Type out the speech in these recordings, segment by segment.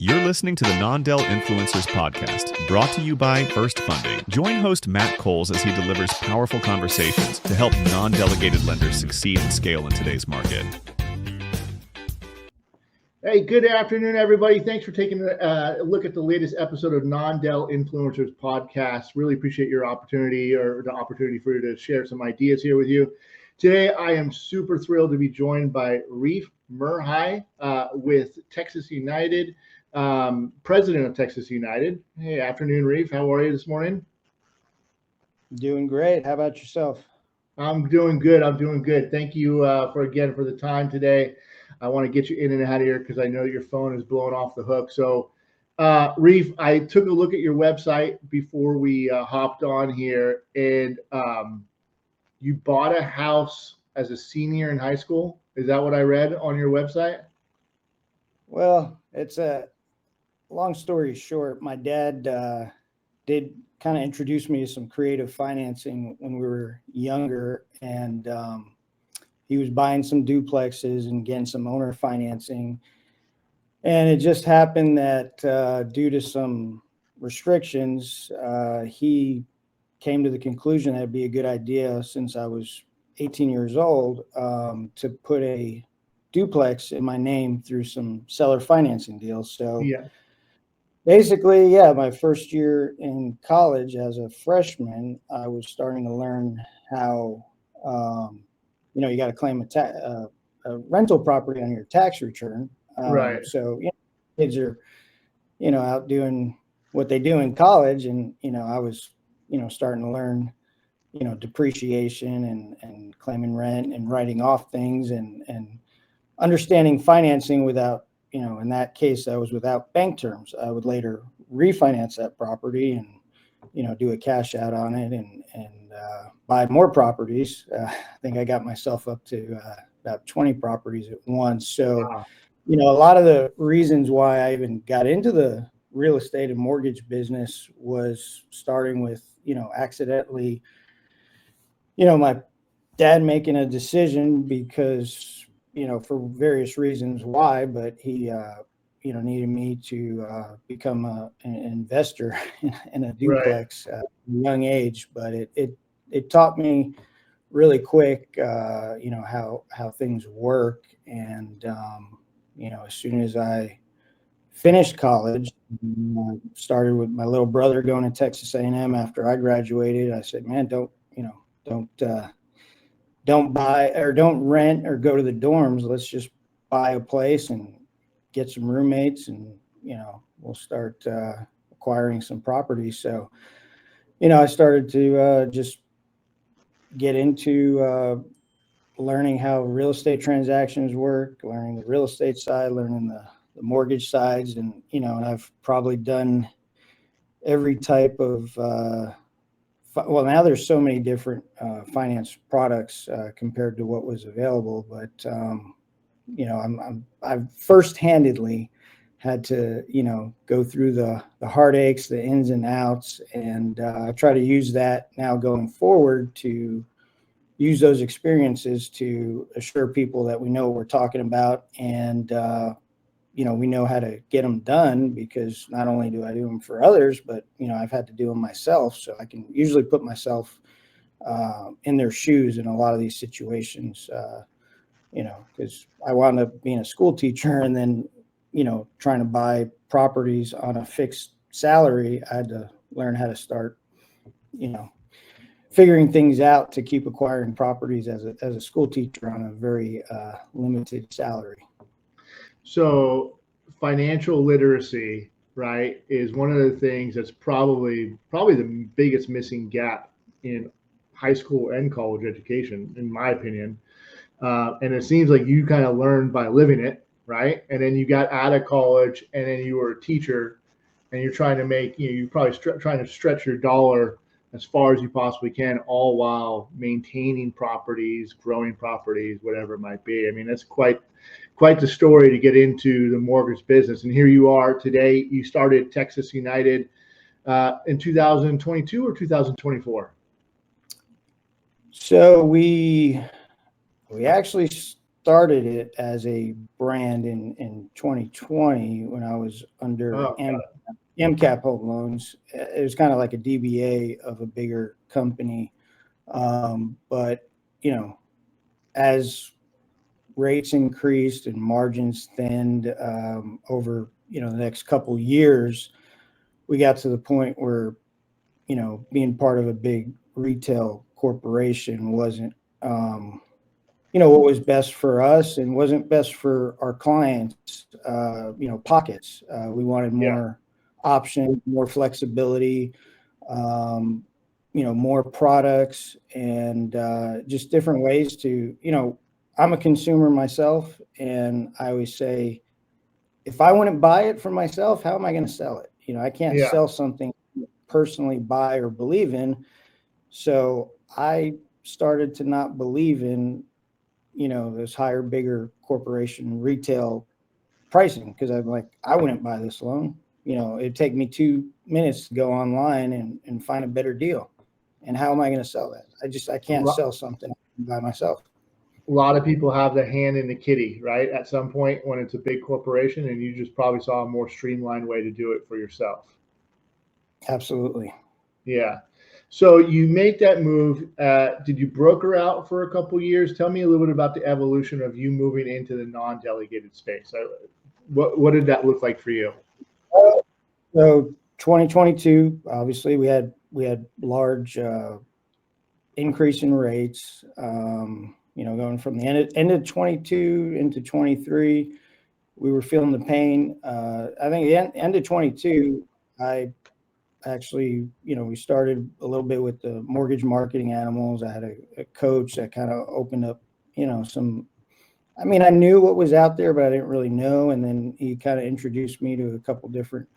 You're listening to the Non-Del Influencers Podcast, brought to you by First Funding. Join host Matt Coles as he delivers powerful conversations to help non-delegated lenders succeed and scale in today's market. Hey, good afternoon, everybody. Thanks for taking a look at the latest episode of Non-Del Influencers Podcast. Really appreciate your opportunity or the opportunity for you to share some ideas here with you. Today, I am super thrilled to be joined by Reef Merhi with Texas United, president of Texas United. Hey, afternoon, Reef. How are you this morning? Doing great. How about yourself? I'm doing good. Thank you for the time today. I want to get you in and out of here because I know your phone is blowing off the hook. So, Reef, I took a look at your website before we hopped on here, and you bought a house as a senior in high school. Is that what I read on your website? Well, it's a long story short. My dad did kind of introduce me to some creative financing when we were younger, and he was buying some duplexes and getting some owner financing. And it just happened that due to some restrictions, he came to the conclusion that it'd be a good idea, since I was 18 years old, to put a duplex in my name through some seller financing deals. So basically, my first year in college as a freshman, I was starting to learn how, you got to claim a rental property on your tax return. Right. So kids are, out doing what they do in college. And, I was, starting to learn, depreciation and claiming rent and writing off things and understanding financing without, in that case, I was without bank terms. I would later refinance that property and, do a cash out on it and buy more properties. I think I got myself up to about 20 properties at once. So, Wow. A lot of the reasons why I even got into the real estate and mortgage business was starting with, accidentally, my dad making a decision because, for various reasons why, but he, needed me to become an investor in a duplex at a young age. But it taught me really quick, how things work. And, as soon as I finished college, started with my little brother going to Texas A&M after I graduated. I said, man, don't buy or don't rent or go to the dorms. Let's just buy a place and get some roommates, and we'll start acquiring some properties. So I started to just get into learning how real estate transactions work, learning the real estate side, learning the mortgage sides, and and I've probably done every type of well, now there's so many different finance products compared to what was available, but I've first-handedly had to go through the heartaches, the ins and outs, and I try to use that now going forward to use those experiences to assure people that we know what we're talking about, and we know how to get them done, because not only do I do them for others, but I've had to do them myself, so I can usually put myself in their shoes in a lot of these situations. Because I wound up being a school teacher, and then trying to buy properties on a fixed salary. I had to learn how to start figuring things out to keep acquiring properties as a school teacher on a very limited salary. So financial literacy, right, is one of the things that's probably the biggest missing gap in high school and college education, in my opinion. And it seems like you kind of learned by living it, right? And then you got out of college, and then you were a teacher, and you're trying to make, you're probably trying to stretch your dollar as far as you possibly can, all while maintaining properties, growing properties, whatever it might be. I mean, that's quite the story to get into the mortgage business. And here you are today. You started Texas United in 2022 or 2024? So we actually started it as a brand in 2020 when I was under Oh, MCAP Home Loans. It was kind of like a DBA of a bigger company. But, as rates increased and margins thinned over, the next couple of years, we got to the point where, being part of a big retail corporation wasn't, what was best for us and wasn't best for our clients, pockets. We wanted more options, more flexibility, more products, and just different ways to, I'm a consumer myself, and I always say, if I wouldn't buy it for myself, how am I going to sell it? I can't yeah, sell something I personally buy or believe in. So I started to not believe in, this higher, bigger corporation retail pricing, because I'm like, I wouldn't buy this loan. It'd take me 2 minutes to go online and find a better deal. And how am I going to sell that? I can't sell something by myself. a lot of people have the hand in the kitty, right? At some point when it's a big corporation, and you just probably saw a more streamlined way to do it for yourself. Absolutely. Yeah. So you make that move. Did you broker out for a couple years? Tell me a little bit about the evolution of you moving into the non-delegated space. What did that look like for you? So 2022, obviously we had large increase in rates. Going from the end of 22 into 23, we were feeling the pain. I think the end of 22, I actually, we started a little bit with the mortgage marketing animals. I had a coach that kind of opened up, I knew what was out there, but I didn't really know. And then he kind of introduced me to a couple different,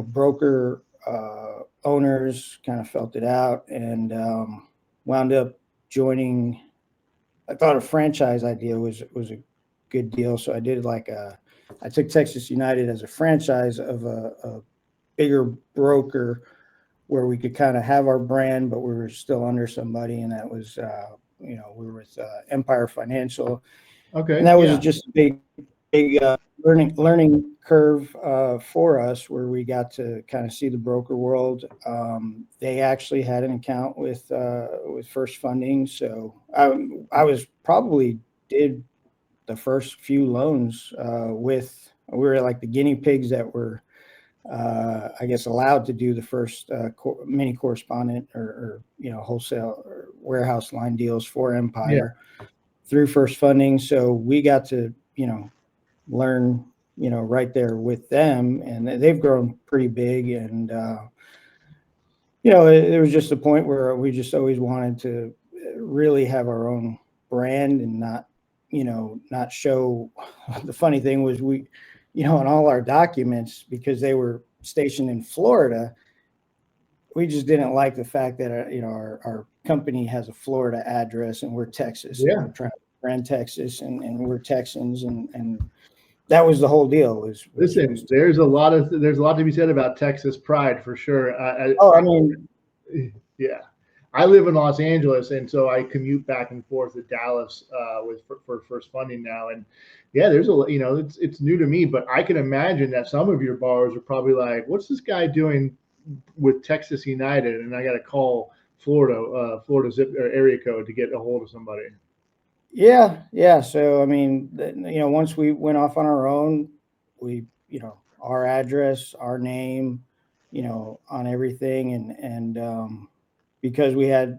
broker owners, kind of felt it out, and wound up joining. I thought a franchise idea was a good deal. So I did I took Texas United as a franchise of a bigger broker where we could kind of have our brand, but we were still under somebody. And that was, we were with Empire Financial. Okay. And that was just a big learning curve for us, where we got to kind of see the broker world. They actually had an account with First Funding. So I was probably did the first few loans we were like the guinea pigs that were, I guess, allowed to do the first mini correspondent or wholesale or warehouse line deals for Empire through First Funding. So we got to, learn, right there with them, and they've grown pretty big. And, it was just a point where we just always wanted to really have our own brand and not show. The funny thing was we, on all our documents, because they were stationed in Florida, we just didn't like the fact that, our company has a Florida address and we're Texas. Yeah. And we're trying to brand Texas and we're Texans. And that was the whole deal. Listen, there's a lot to be said about Texas pride for sure. Yeah, I live in Los Angeles, and so I commute back and forth to Dallas for First Funding now. And yeah, there's it's new to me, but I can imagine that some of your borrowers are probably like, "What's this guy doing with Texas United?" And I got to call Florida zip or area code to get a hold of somebody. Yeah. So, once we went off on our own, we, our address, our name, on everything. And because we had,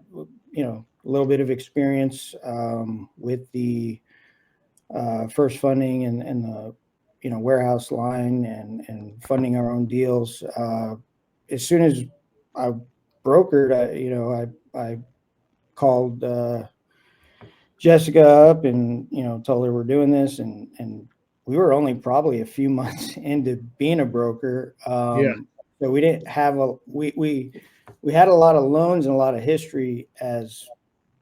a little bit of experience with the First Funding and the, warehouse line and funding our own deals. As soon as I brokered, I called Jessica up and, told her we're doing this. And we were only probably a few months into being a broker. So we didn't have we had a lot of loans and a lot of history as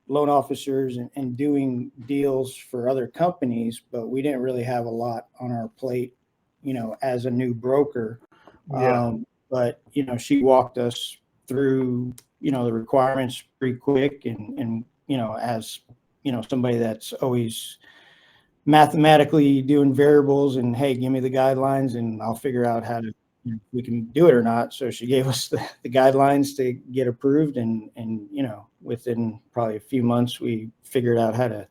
loan officers and doing deals for other companies, but we didn't really have a lot on our plate, as a new broker. But, she walked us through, the requirements pretty quick. And, as, somebody that's always mathematically doing variables and, hey, give me the guidelines and I'll figure out how to, we can do it or not. So she gave us the guidelines to get approved, and within probably a few months we figured out how to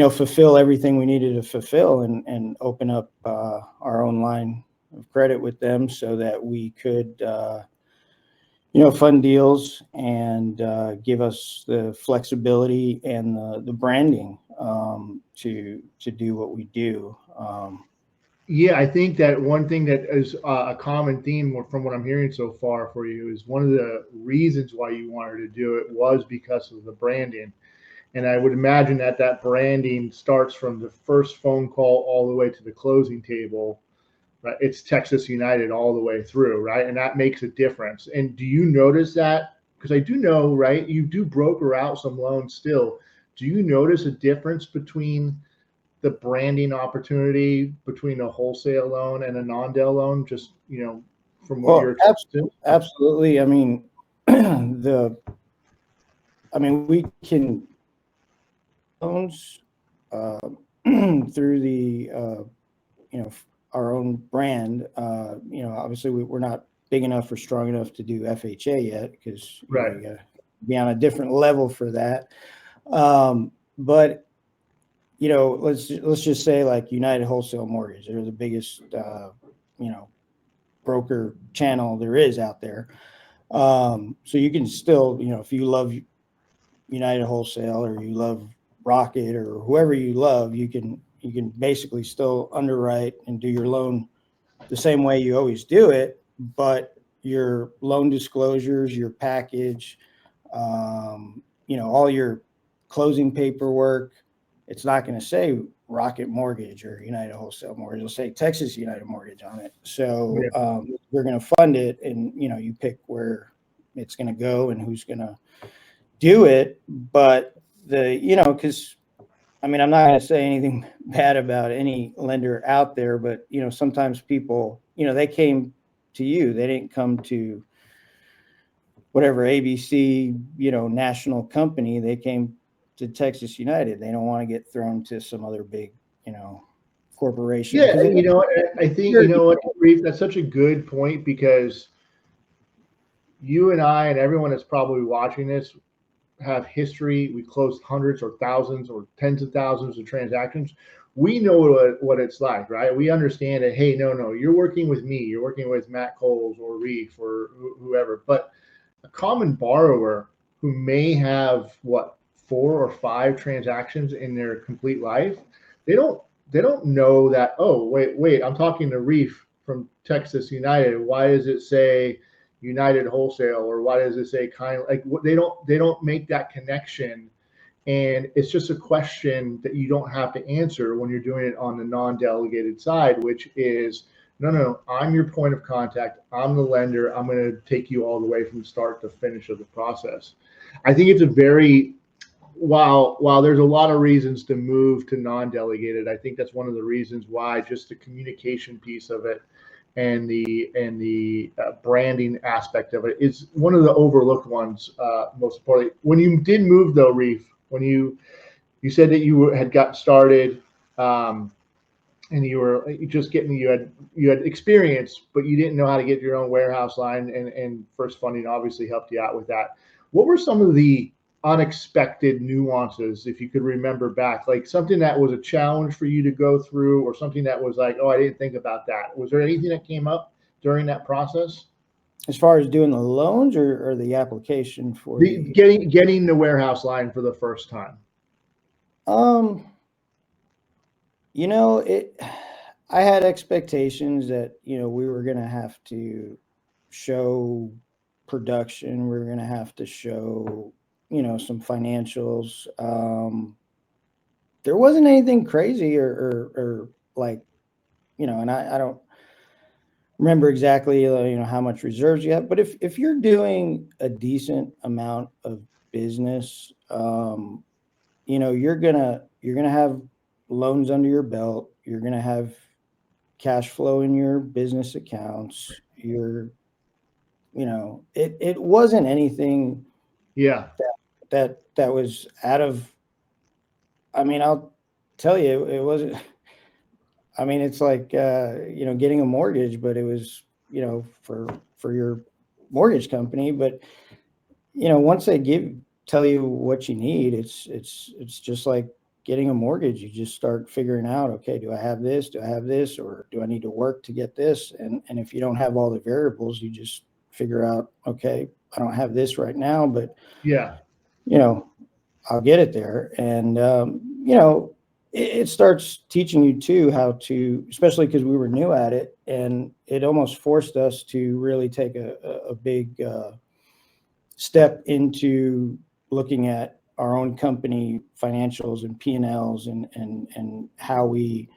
fulfill everything we needed to fulfill, and open up our own line of credit with them so that we could fund deals and give us the flexibility and the branding to do what we do. Yeah, I think that one thing that is a common theme from what I'm hearing so far for you is one of the reasons why you wanted to do it was because of the branding. And I would imagine that that branding starts from the first phone call all the way to the closing table, right? It's Texas United all the way through, right? And that makes a difference. And do you notice that? Because I do know, right, you do broker out some loans still. Do you notice a difference between the branding opportunity between a wholesale loan and a non-del loan, just, from what you're exposed to? Absolutely. I mean, we can loans through the our own brand. Obviously we're not big enough or strong enough to do FHA yet, because you got to be on a different level for that. But let's just say like United Wholesale Mortgage, they're the biggest broker channel there is out there. So you can still, if you love United Wholesale or you love Rocket or whoever you love, you can basically still underwrite and do your loan the same way you always do it, but your loan disclosures, your package, all your closing paperwork, it's not going to say Rocket Mortgage or United Wholesale Mortgage. It'll say Texas United Mortgage on it. So we're going to fund it, and you pick where it's going to go and who's going to do it. But because I'm not going to say anything bad about any lender out there, but sometimes people, they came to you. They didn't come to whatever ABC, national company. They came to Texas United. They don't want to get thrown to some other big, corporation. Yeah, I think, Reef, that's such a good point, because you and I and everyone that's probably watching this have history. We closed hundreds or thousands or tens of thousands of transactions. We know what it's like, right? We understand that, hey, no, you're working with me. You're working with Matt Coles or Reef or whoever. But a common borrower who may have 4 or 5 transactions in their complete life, they don't know that, oh, wait, I'm talking to Reef from Texas United. Why does it say United Wholesale, or why does it say they don't make that connection. And it's just a question that you don't have to answer when you're doing it on the non-delegated side, which is, no, I'm your point of contact. I'm the lender. I'm going to take you all the way from start to finish of the process. I think it's a very, while there's a lot of reasons to move to non-delegated, I think that's one of the reasons why, just the communication piece of it and the branding aspect of it is one of the overlooked ones. Most importantly, when you did move though, Reef, when you said that you had got started, and you were just you had experience, but you didn't know how to get your own warehouse line, and First Funding obviously helped you out with that. What were some of the unexpected nuances, if you could remember back, like something that was a challenge for you to go through, or something that was like, oh, I didn't think about that? Was there anything that came up during that process? As far as doing the loans or the application for getting the warehouse line for the first time? I had expectations that, we were going to have to show production. We were going to have to show, some financials. There wasn't anything crazy or like, and I don't remember exactly, how much reserves you have, but if you're doing a decent amount of business, you're going to have loans under your belt. You're going to have cash flow in your business accounts. It wasn't anything that was out of, tell you, it wasn't. I mean, it's like getting a mortgage, but it was for your mortgage company. But once they tell you what you need, it's just like getting a mortgage. You just start figuring out, okay, do I have this? Do I have this? Or do I need to work to get this? And if you don't have all the variables, you just figure out, okay, I don't have this right now, but Yeah. I'll get it there. And it starts teaching you too how to, especially because we were new at it, and it almost forced us to really take a big step into looking at our own company financials and P&Ls and how we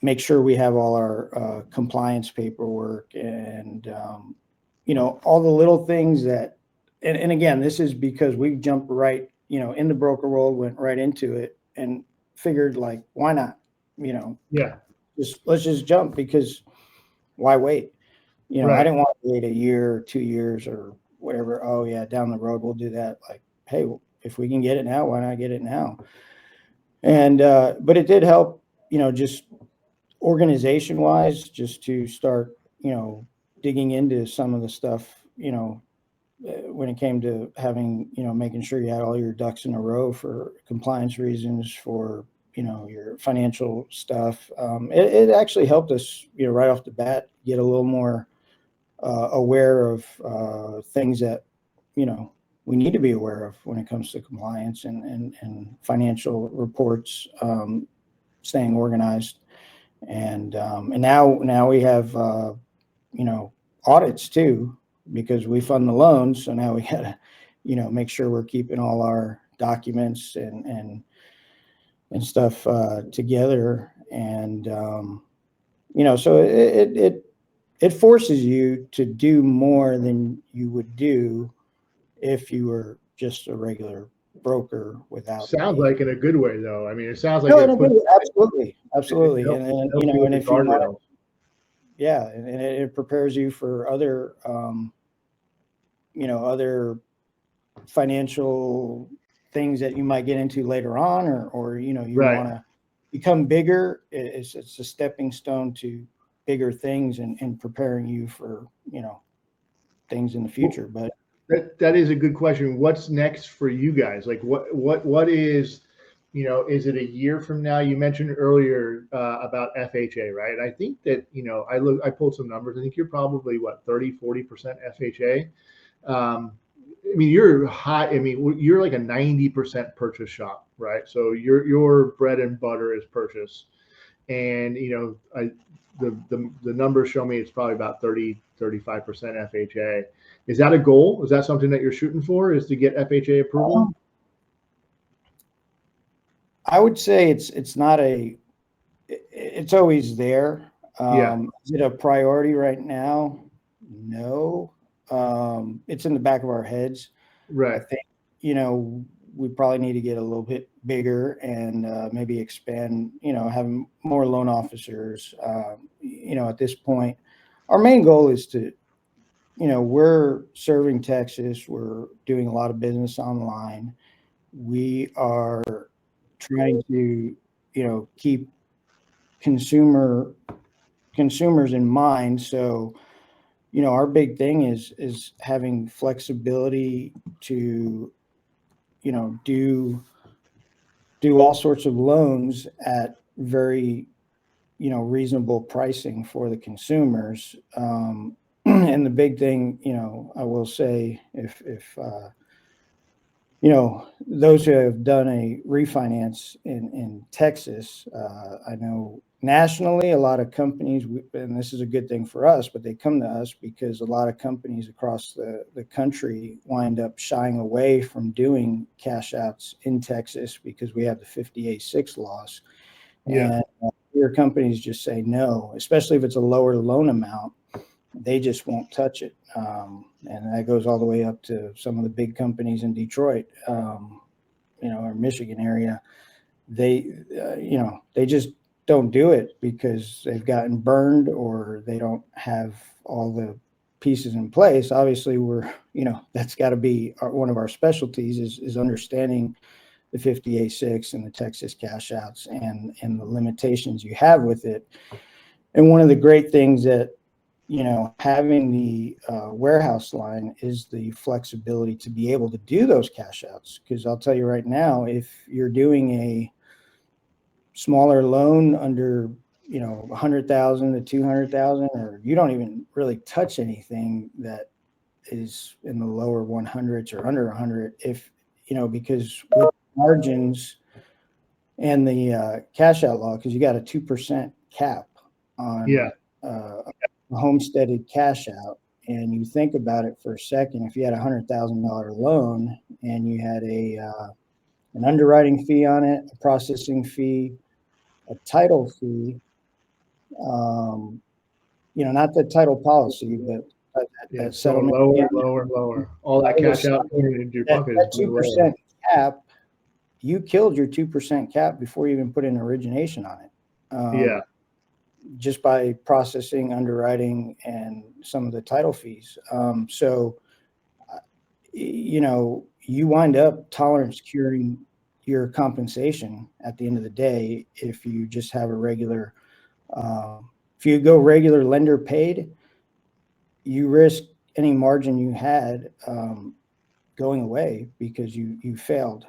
make sure we have all our compliance paperwork and all the little things that, and again, this is because we jumped right, in the broker world, went right into it and figured, like, why not? Yeah. Let's just jump, because why wait? I Right. didn't want to wait a year or 2 years or whatever. Oh yeah, down the road we'll do that. Like, hey, if we can get it now, why not get it now? And but it did help, just organization wise, just to start, digging into some of the stuff, when it came to having, making sure you had all your ducks in a row for compliance reasons, for, your financial stuff. It actually helped us, right off the bat, get a little more aware of things that, we need to be aware of when it comes to compliance and financial reports, staying organized. And now we have, audits too, because we fund the loans. So now we gotta, make sure we're keeping all our documents and stuff together. And, so it forces you to do more than you would do if you were just a regular broker without. Sounds like in a good way, though. I mean, it sounds like No, it puts, absolutely. it helps, And it helps you with and the if you want, guardrails. yeah, and it prepares you for other, other financial things that you might get into later on, or you Right. want to become bigger. It's a stepping stone to bigger things, and preparing you for, things in the future. But That is a good question. What's next for you guys? Like, what is, is it a year from now? You mentioned earlier about FHA, right? I think that, I pulled some numbers. I think you're probably what, 30-40% FHA. I mean, you're high. I mean, you're like a 90% purchase shop, right? So your bread and butter is purchase. And, the numbers show me it's probably about 35% FHA. Is that a goal? Is that something that you're shooting for, is to get FHA approval? I would say it's not it's always there. Yeah. Is it a priority right now? No. It's in the back of our heads. I Right. think, we probably need to get a little bit bigger and maybe expand, have more loan officers. At this point, our main goal is to, we're serving Texas. We're doing a lot of business online. We are trying to, keep consumers in mind. So, our big thing is having flexibility to, do all sorts of loans at very, reasonable pricing for the consumers. And the big thing, I will say, if those who have done a refinance in Texas, I know nationally a lot of companies, and this is a good thing for us, but they come to us because a lot of companies across the country wind up shying away from doing cash outs in Texas because we have the 50A6 laws. Yeah. And your companies just say no, especially if it's a lower loan amount. They just won't touch it. And that goes all the way up to some of the big companies in Detroit, or Michigan area. They, they just don't do it because they've gotten burned or they don't have all the pieces in place. Obviously, that's got to be one of our specialties is understanding the 50A6 and the Texas cash outs and the limitations you have with it. And one of the great things that, having the warehouse line is the flexibility to be able to do those cash outs. Because I'll tell you right now, if you're doing a smaller loan under, 100,000 to 200,000, or you don't even really touch anything that is in the lower 100s or under 100, because with margins and the cash out law, because you got a 2% cap on a homesteaded cash out. And you think about it for a second, if you had a $100,000 loan and you had an underwriting fee on it, a processing fee, a title fee, not the title policy, but that settlement. Lower. All that cash out into your pocket. That 2% cap, you killed your 2% cap before you even put an origination on it. Just by processing, underwriting, and some of the title fees. You wind up tolerance curing your compensation at the end of the day if you just have a regular, if you go regular lender paid, you risk any margin you had going away because you failed.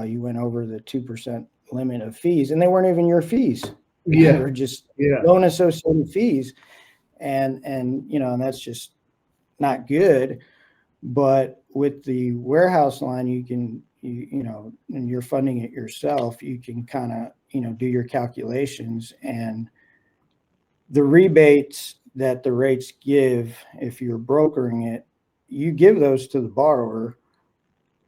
You went over the 2% limit of fees, and they weren't even your fees. They were just loan associated fees, and that's just not good. But with the warehouse line, you can and you're funding it yourself, you can kind of do your calculations, and the rebates that the rates give, if you're brokering it, you give those to the borrower,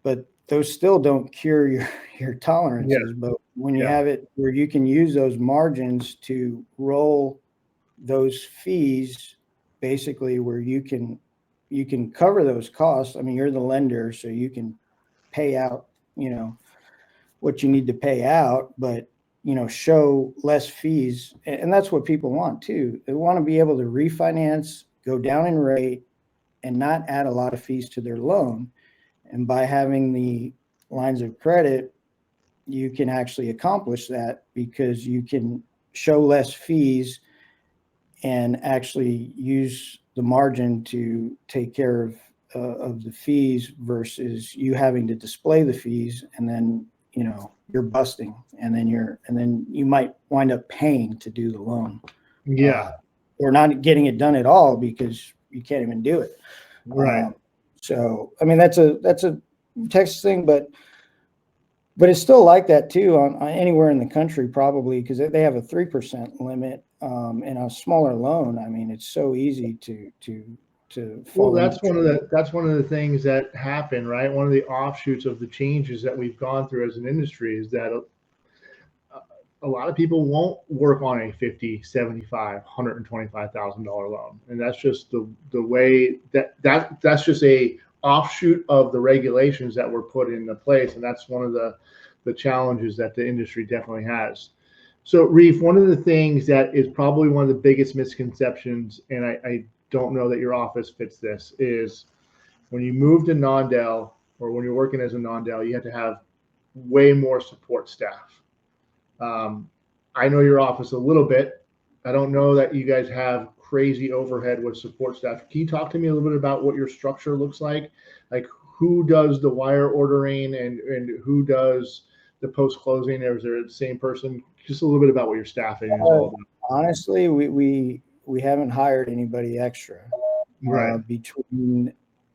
but those still don't cure your tolerances. But when you have it where you can use those margins to roll those fees, basically where you can cover those costs. I mean, you're the lender, so you can pay out, what you need to pay out, but show less fees. And that's what people want too. They want to be able to refinance, go down in rate, and not add a lot of fees to their loan. And by having the lines of credit, you can actually accomplish that because you can show less fees and actually use the margin to take care of the fees versus you having to display the fees, and then you're busting, and then you might wind up paying to do the loan, or not getting it done at all because you can't even do it. So I mean that's a Texas thing, but it's still like that too on anywhere in the country probably, because they have a 3% limit in a smaller loan. I mean, it's so easy to well, that's one of the things that happen, right? One of the offshoots of the changes that we've gone through as an industry is that a lot of people won't work on a $50,000, $75,000, $125,000 loan, and that's just the way that's just a offshoot of the regulations that were put into place, and that's one of the challenges that the industry definitely has. So, Reef, one of the things that is probably one of the biggest misconceptions, and I don't know that your office fits this, is when you move to non-del, or when you're working as a non-del, you have to have way more support staff. I know your office a little bit. I don't know that you guys have crazy overhead with support staff. Can you talk to me a little bit about what your structure looks like? Like, who does the wire ordering and who does the post-closing? Or is there the same person? Just a little bit about what your staffing is all about. Honestly, we haven't hired anybody extra. Between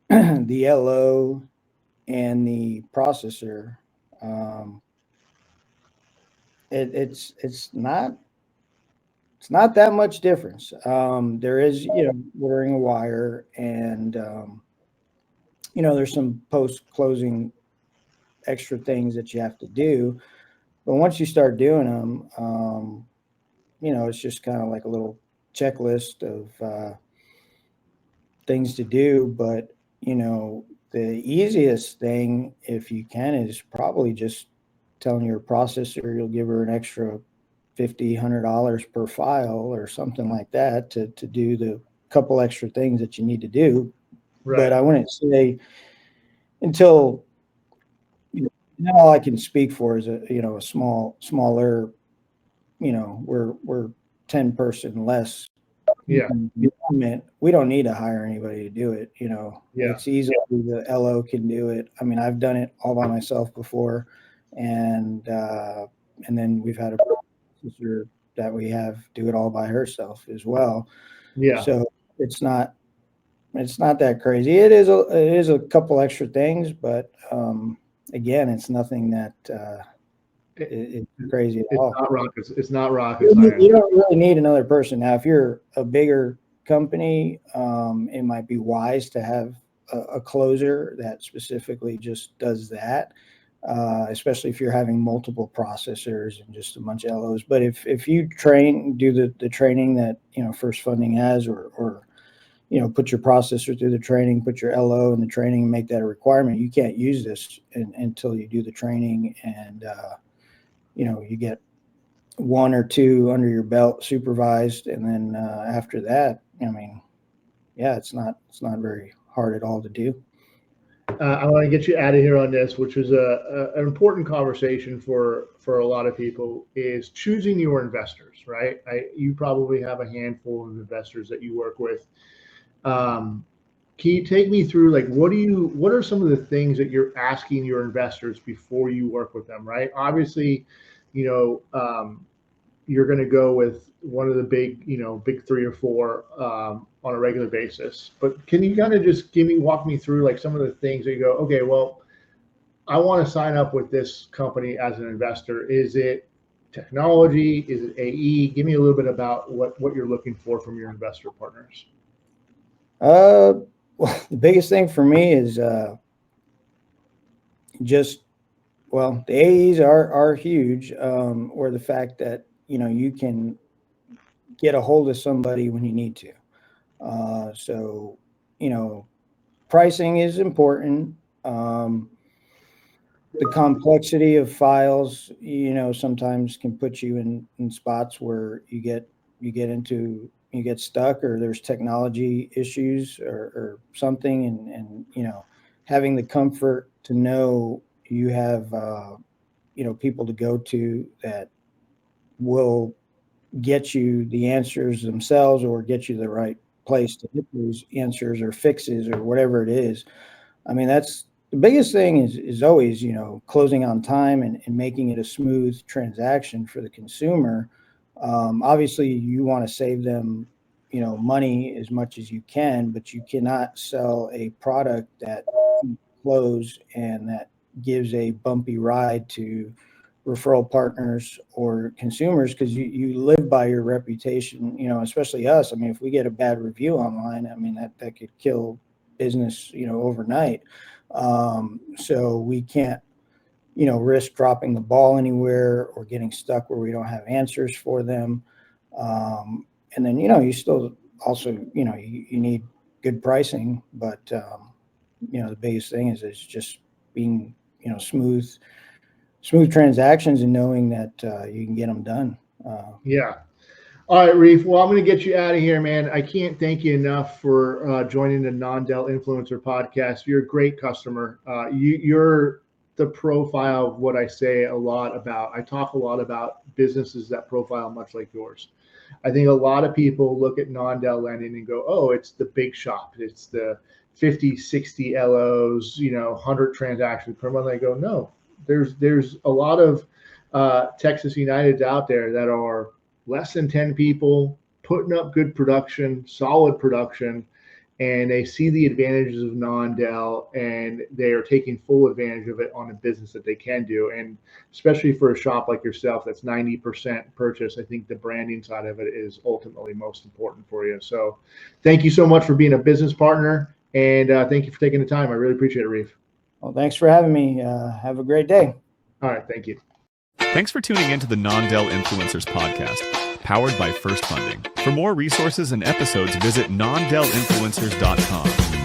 the LO and the processor. It's not that much difference. There is, ordering a wire, and there's some post-closing extra things that you have to do. But once you start doing them, it's just kind of like a little checklist of things to do. But the easiest thing, if you can, is probably just telling your processor you'll give her an extra $50, $100 per file or something like that to do the couple extra things that you need to do. But I wouldn't say until And all I can speak for is a smaller, we're 10 person less. Yeah. We don't need to hire anybody to do it. Yeah. It's easy. The LO can do it. I mean, I've done it all by myself before, and then we've had a sister that we have do it all by herself as well. Yeah. So it's not that crazy. It is a couple extra things, but again, it's nothing that it's crazy at all. It's not rocket science. You don't really need another person. Now, if you're a bigger company, it might be wise to have a closer that specifically just does that, especially if you're having multiple processors and just a bunch of LOs. But if you do the training that First Funding has, or put your processor through the training, put your LO in the training, and make that a requirement. You can't use this until you do the training, and you get one or two under your belt supervised, and then after that, it's not very hard at all to do. I want to get you out of here on this, which is an important conversation for a lot of people, is choosing your investors, right? You probably have a handful of investors that you work with. Can you take me through, like, what are some of the things that you're asking your investors before you work with them, right? Obviously, you're going to go with one of the big 3 or 4 on a regular basis. But can you kind of just walk me through like some of the things that you go, okay, well, I want to sign up with this company as an investor. Is it technology? Is it AE? Give me a little bit about what you're looking for from your investor partners. Well, the biggest thing for me is the AEs are huge, or the fact that you can get a hold of somebody when you need to. So pricing is important. The complexity of files, sometimes can put you in spots where you get stuck, or there's technology issues or something, and having the comfort to know you have people to go to that will get you the answers themselves, or get you the right place to get those answers or fixes or whatever it is. I mean, that's the biggest thing is always, closing on time and making it a smooth transaction for the consumer. Obviously you want to save them, money as much as you can, but you cannot sell a product that you close and that gives a bumpy ride to referral partners or consumers, because you live by your reputation, especially us. I mean, if we get a bad review online, that could kill business, overnight. So we can't, risk dropping the ball anywhere or getting stuck where we don't have answers for them. And then, you still also, you need good pricing, but, the biggest thing is just being, smooth transactions and knowing that you can get them done. Yeah. All right, Reef. Well, I'm going to get you out of here, man. I can't thank you enough for joining the Non-Del Influencer podcast. You're a great customer. You're the profile of what I say a lot about. I talk a lot about businesses that profile much like yours. I think a lot of people look at non-Del lending and go, oh, it's the big shop. It's the 50, 60 LOs, 100 transactions per month. I go, no, there's a lot of Texas Uniteds out there that are less than 10 people, putting up good production, solid production, and they see the advantages of non-Del, and they are taking full advantage of it on a business that they can do. And especially for a shop like yourself that's 90% purchase, I think the branding side of it is ultimately most important for you. So thank you so much for being a business partner, and thank you for taking the time. I really appreciate it, Reef. Well, thanks for having me. Have a great day. All right, thank you. Thanks for tuning into the Non-Del Influencers podcast, powered by First Funding. For more resources and episodes, visit nondelinfluencers.com.